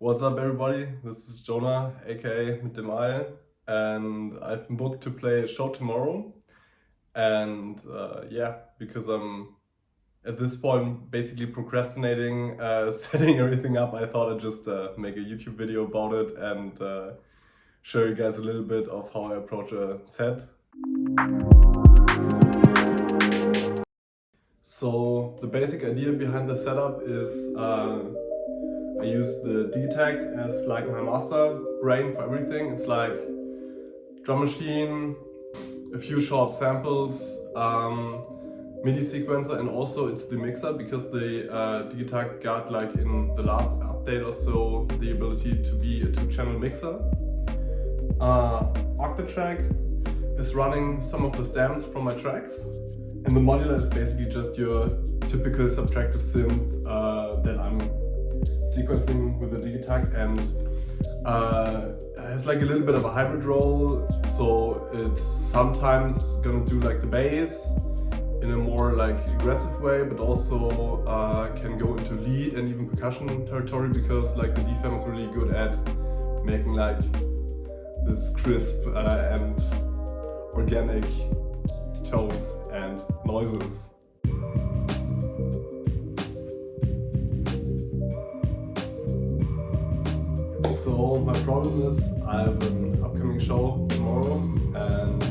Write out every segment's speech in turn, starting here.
What's up, everybody? This is Jonah, aka mit dem All, and I've been booked to play a show tomorrow. And because I'm at this point basically procrastinating setting everything up, I thought I'd just make a YouTube video about it and show you guys a little bit of how I approach a set. So the basic idea behind the setup is I use the D-Tag as like my master brain for everything. It's like drum machine, a few short samples, MIDI sequencer, and also it's the mixer because the D-Tag got like in the last update or so the ability to be a 2-channel mixer. Octatrack is running some of the stems from my tracks, and the modular is basically just your typical subtractive synth that I'm sequencing with the D-Tag, and has like a little bit of a hybrid role, so it's sometimes gonna do like the bass in a more like aggressive way, but also can go into lead and even percussion territory because like the DFM is really good at making like this crisp and organic tones and noises. So my problem is I have an upcoming show tomorrow, and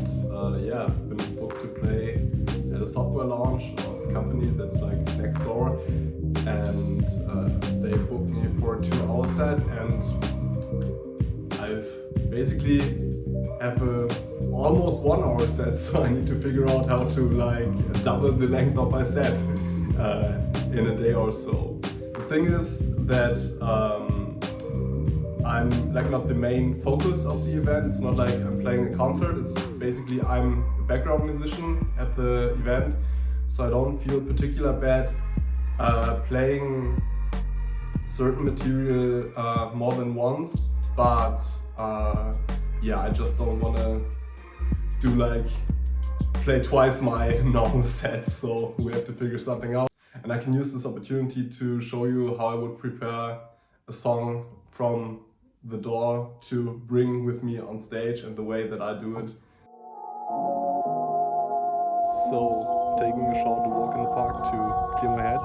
I've been booked to play at a software launch of a company that's like next door, and they booked me for a 2-hour set, and I've basically have a almost 1-hour set, so I need to figure out how to like double the length of my set in a day or so. The thing is that I'm like not the main focus of the event. It's not like I'm playing a concert. It's basically I'm a background musician at the event, so I don't feel particular bad playing certain material more than once, but I just don't want to do like play twice my normal set, so we have to figure something out. And I can use this opportunity to show you how I would prepare a song from the door to bring with me on stage and the way that I do it. So, taking a short walk in the park to clear my head.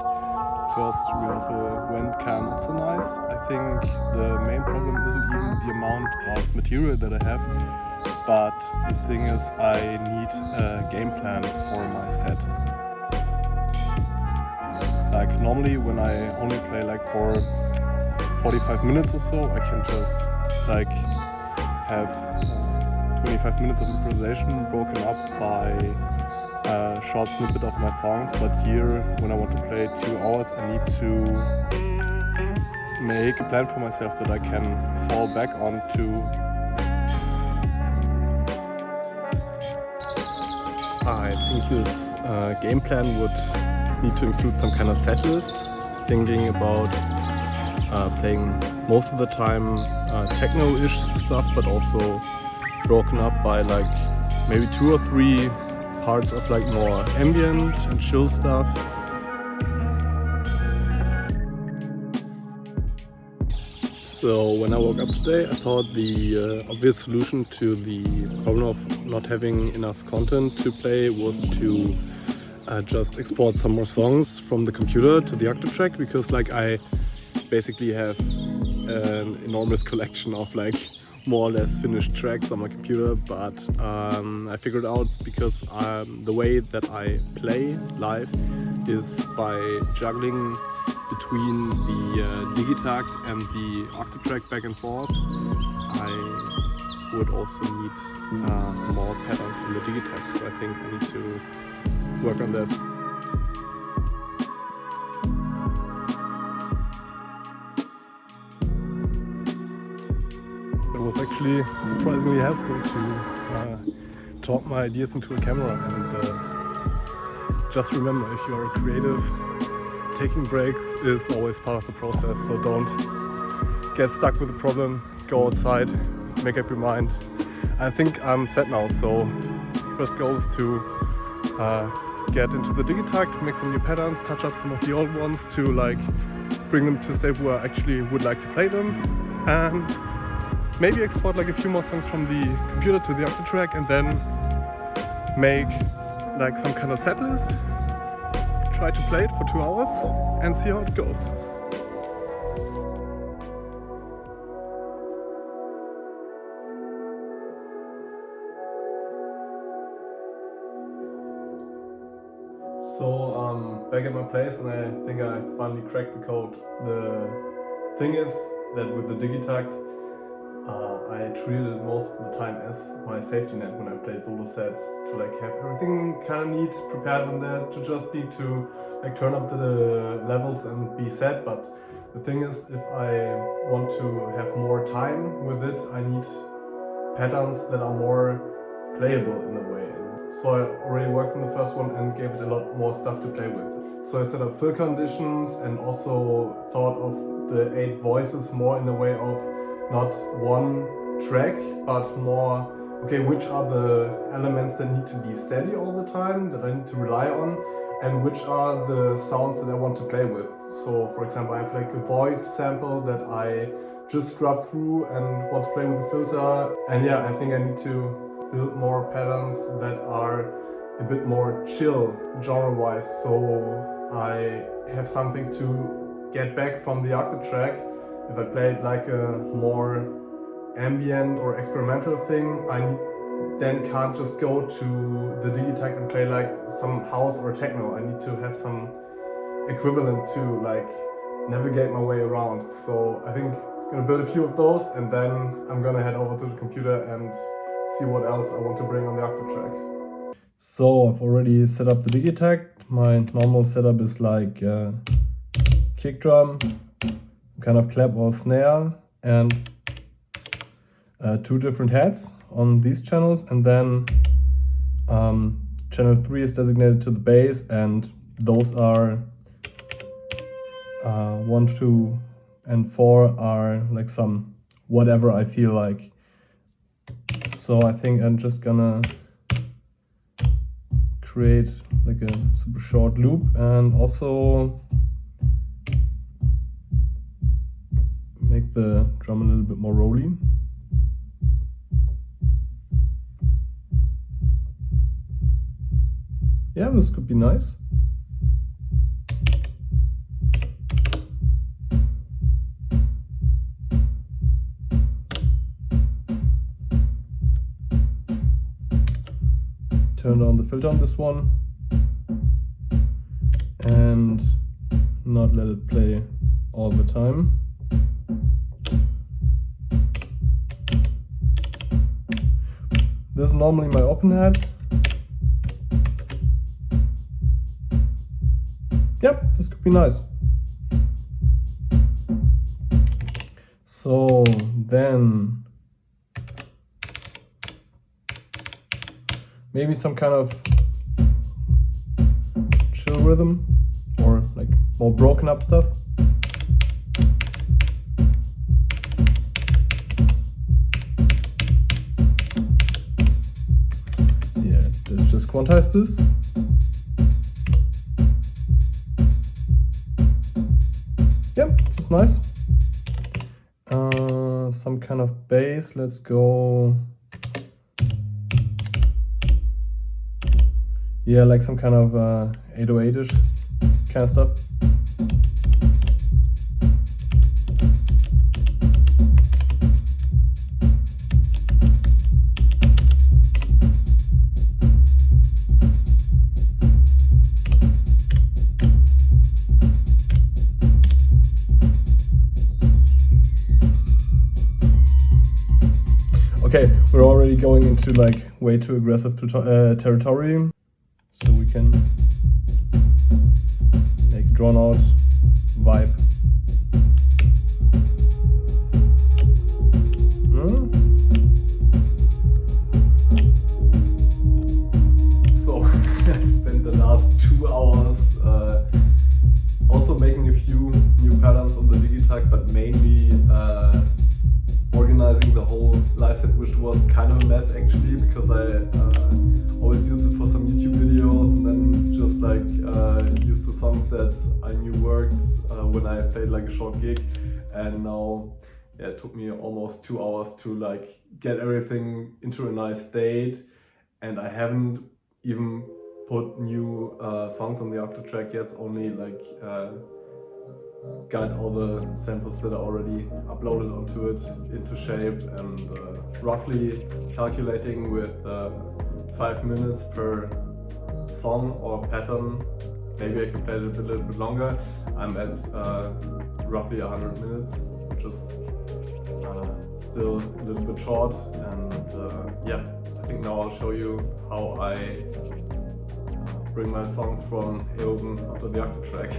First rehearsal went kind of not so nice. I think the main problem isn't even the amount of material that I have, but the thing is I need a game plan for my set. Like normally when I only play like for 45 minutes or so, I can just like have 25 minutes of improvisation broken up by a short snippet of my songs, but here when I want to play 2 hours I need to make a plan for myself that I can fall back onto. I think this game plan would need to include some kind of set list, thinking about playing most of the time techno-ish stuff, but also broken up by like maybe 2 or 3 parts of like more ambient and chill stuff. So when I woke up today, I thought the obvious solution to the problem of not having enough content to play was to just export some more songs from the computer to the Octatrack, because like I basically have an enormous collection of like more or less finished tracks on my computer, but I figured out because the way that I play live is by juggling between the Digitakt and the Octatrack back and forth. I would also need more patterns on the Digitakt, so I think I need to work on this. It was actually surprisingly helpful to talk my ideas into a camera, and just remember, if you are a creative, taking breaks is always part of the process, so don't get stuck with a problem, go outside, make up your mind. I think I'm set now, so first goal is to get into the Digitakt, make some new patterns, touch up some of the old ones to like bring them to a state where I actually would like to play them, and maybe export like a few more songs from the computer to the Octatrack, and then make like some kind of set list, try to play it for 2 hours and see how it goes. So back at my place, and I think I finally cracked the code. The thing is that with the Digitakt, I treated it most of the time as my safety net when I play solo sets, to like have everything kind of neat prepared on there, to just be to like turn up the levels and be set. But the thing is, if I want to have more time with it, I need patterns that are more playable in a way. So I already worked on the first one and gave it a lot more stuff to play with. So I set up fill conditions and also thought of the 8 voices more in the way of not one track, but more, okay, which are the elements that need to be steady all the time, that I need to rely on, and which are the sounds that I want to play with. So for example, I have like a voice sample that I just scrub through and want to play with the filter. And yeah, I think I need to build more patterns that are a bit more chill genre-wise, so I have something to get back from the Octatrack. If I play it like a more ambient or experimental thing, I then can't just go to the Digitakt and play like some house or techno. I need to have some equivalent to like navigate my way around. So I think I'm gonna build a few of those, and then I'm gonna head over to the computer and see what else I want to bring on the Octatrack. So I've already set up the Digitakt. My normal setup is like kick drum, kind of clap or snare, and 2 different heads on these channels, and then channel 3 is designated to the bass, and those are 1, 2 and 4 are like some whatever I feel like. So I think I'm just gonna create like a super short loop and also make the drum a little bit more rolly. Yeah, this could be nice. Turn on the filter on this one and not let it play all the time. This is normally my open head. Yep, this could be nice. So then maybe some kind of chill rhythm or like more broken up stuff. Yeah, let's just quantize this. Yep, that's nice. Some kind of bass, let's go. Yeah, like some kind of 808-ish kind of stuff. Okay, we're already going into like way too aggressive territory. So we can make a drawn out vibe. So I spent the last 2 hours also making a few new patterns on the Digitakt, but mainly organizing the whole live set, which was kind of a mess actually, because I always used it for some YouTube videos and then just like used the songs that I knew worked when I played like a short gig. And now it took me almost 2 hours to like get everything into a nice state, and I haven't even put new songs on the Octatrack yet. It's only like got all the samples that are already uploaded onto it into shape, and roughly calculating with 5 minutes per song or pattern. Maybe I can play it a little bit longer. I'm at roughly 100 minutes, which is still a little bit short. And yeah, I think now I'll show you how I bring my songs from Ableton onto the Octatrack.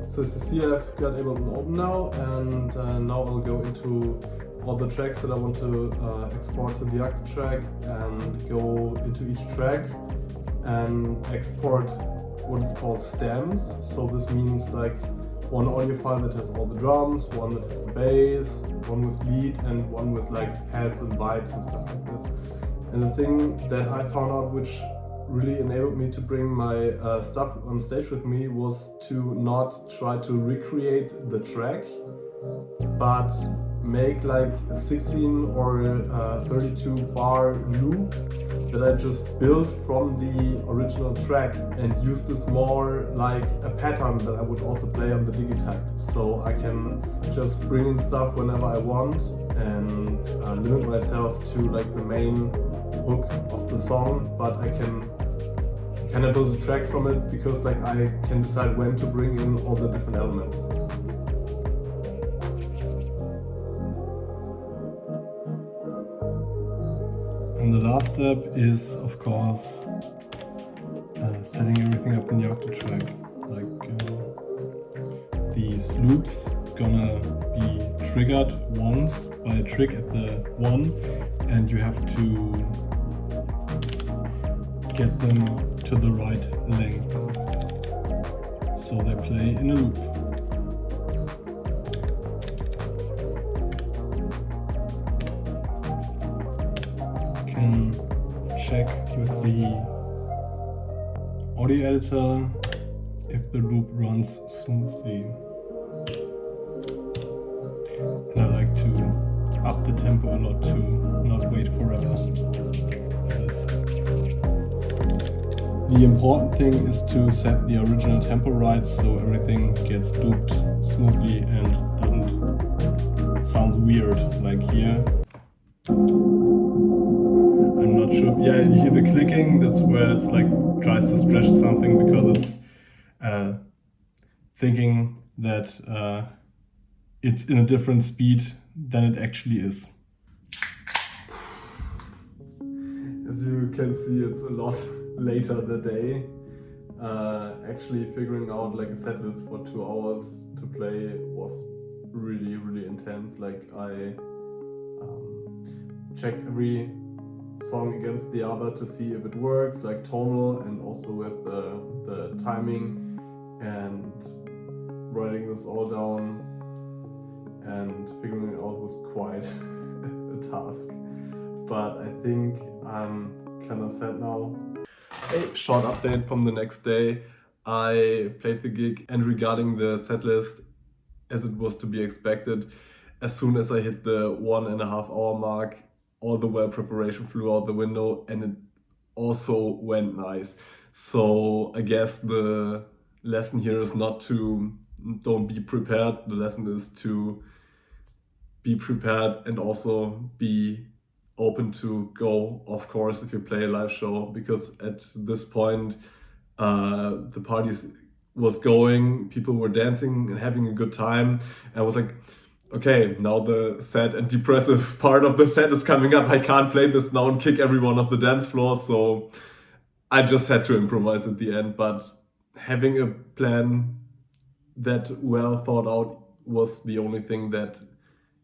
So as you see, I've got Ableton open now, and now I'll go into all the tracks that I want to export to the Octatrack and go into each track and export what is called stems. So this means like one audio file that has all the drums, one that has the bass, one with lead, and one with like pads and vibes and stuff like this. And the thing that I found out which really enabled me to bring my stuff on stage with me was to not try to recreate the track, but make like a 16 or 32 bar loop that I just built from the original track and use this more like a pattern that I would also play on the Digitakt. So I can just bring in stuff whenever I want and limit myself to like the main hook of the song, but I can kind of build a track from it because like I can decide when to bring in all the different elements. And the last step is, of course, setting everything up in the Octatrack. Like these loops gonna be triggered once by a trick at the 1, and you have to get them to the right length, so they play in a loop. Can check with the audio editor if the loop runs smoothly. And I like to up the tempo a lot to not wait forever. The important thing is to set the original tempo right so everything gets looped smoothly and doesn't sound weird, like here. I'm not sure. Yeah, you hear the clicking, that's where it's like tries to stretch something because it's thinking that it's in a different speed than it actually is. As you can see, it's a lot later the day. Actually figuring out like a set list for 2 hours to play was really intense. Like I checked every song against the other to see if it works, like tonal and also with the timing, and writing this all down and figuring it out was quite a task. But I think I'm kind of set now. A short update from the next day. I played the gig, and regarding the set list, as it was to be expected, as soon as I hit the 1.5 hour mark, all the well preparation flew out the window, and it also went nice. So I guess the lesson here is not to don't be prepared. The lesson is to be prepared and also be open to go, of course, if you play a live show, because at this point the party was going, people were dancing and having a good time, and I was like, okay, now the sad and depressive part of the set is coming up. I can't play this now and kick everyone off the dance floor, so I just had to improvise at the end. But having a plan that well thought out was the only thing that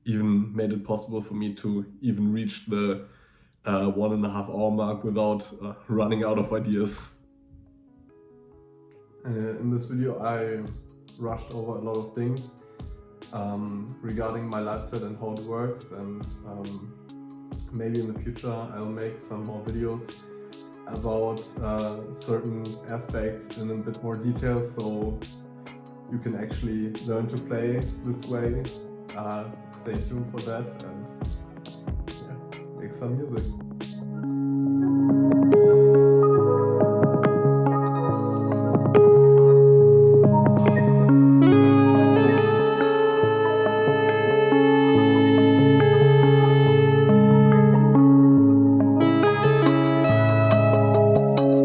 even made it possible for me to even reach the 1.5 hour mark without running out of ideas. In this video I rushed over a lot of things regarding my live set and how it works, and maybe in the future I'll make some more videos about certain aspects in a bit more detail, so you can actually learn to play this way. Stay tuned for that, and yeah, make some music.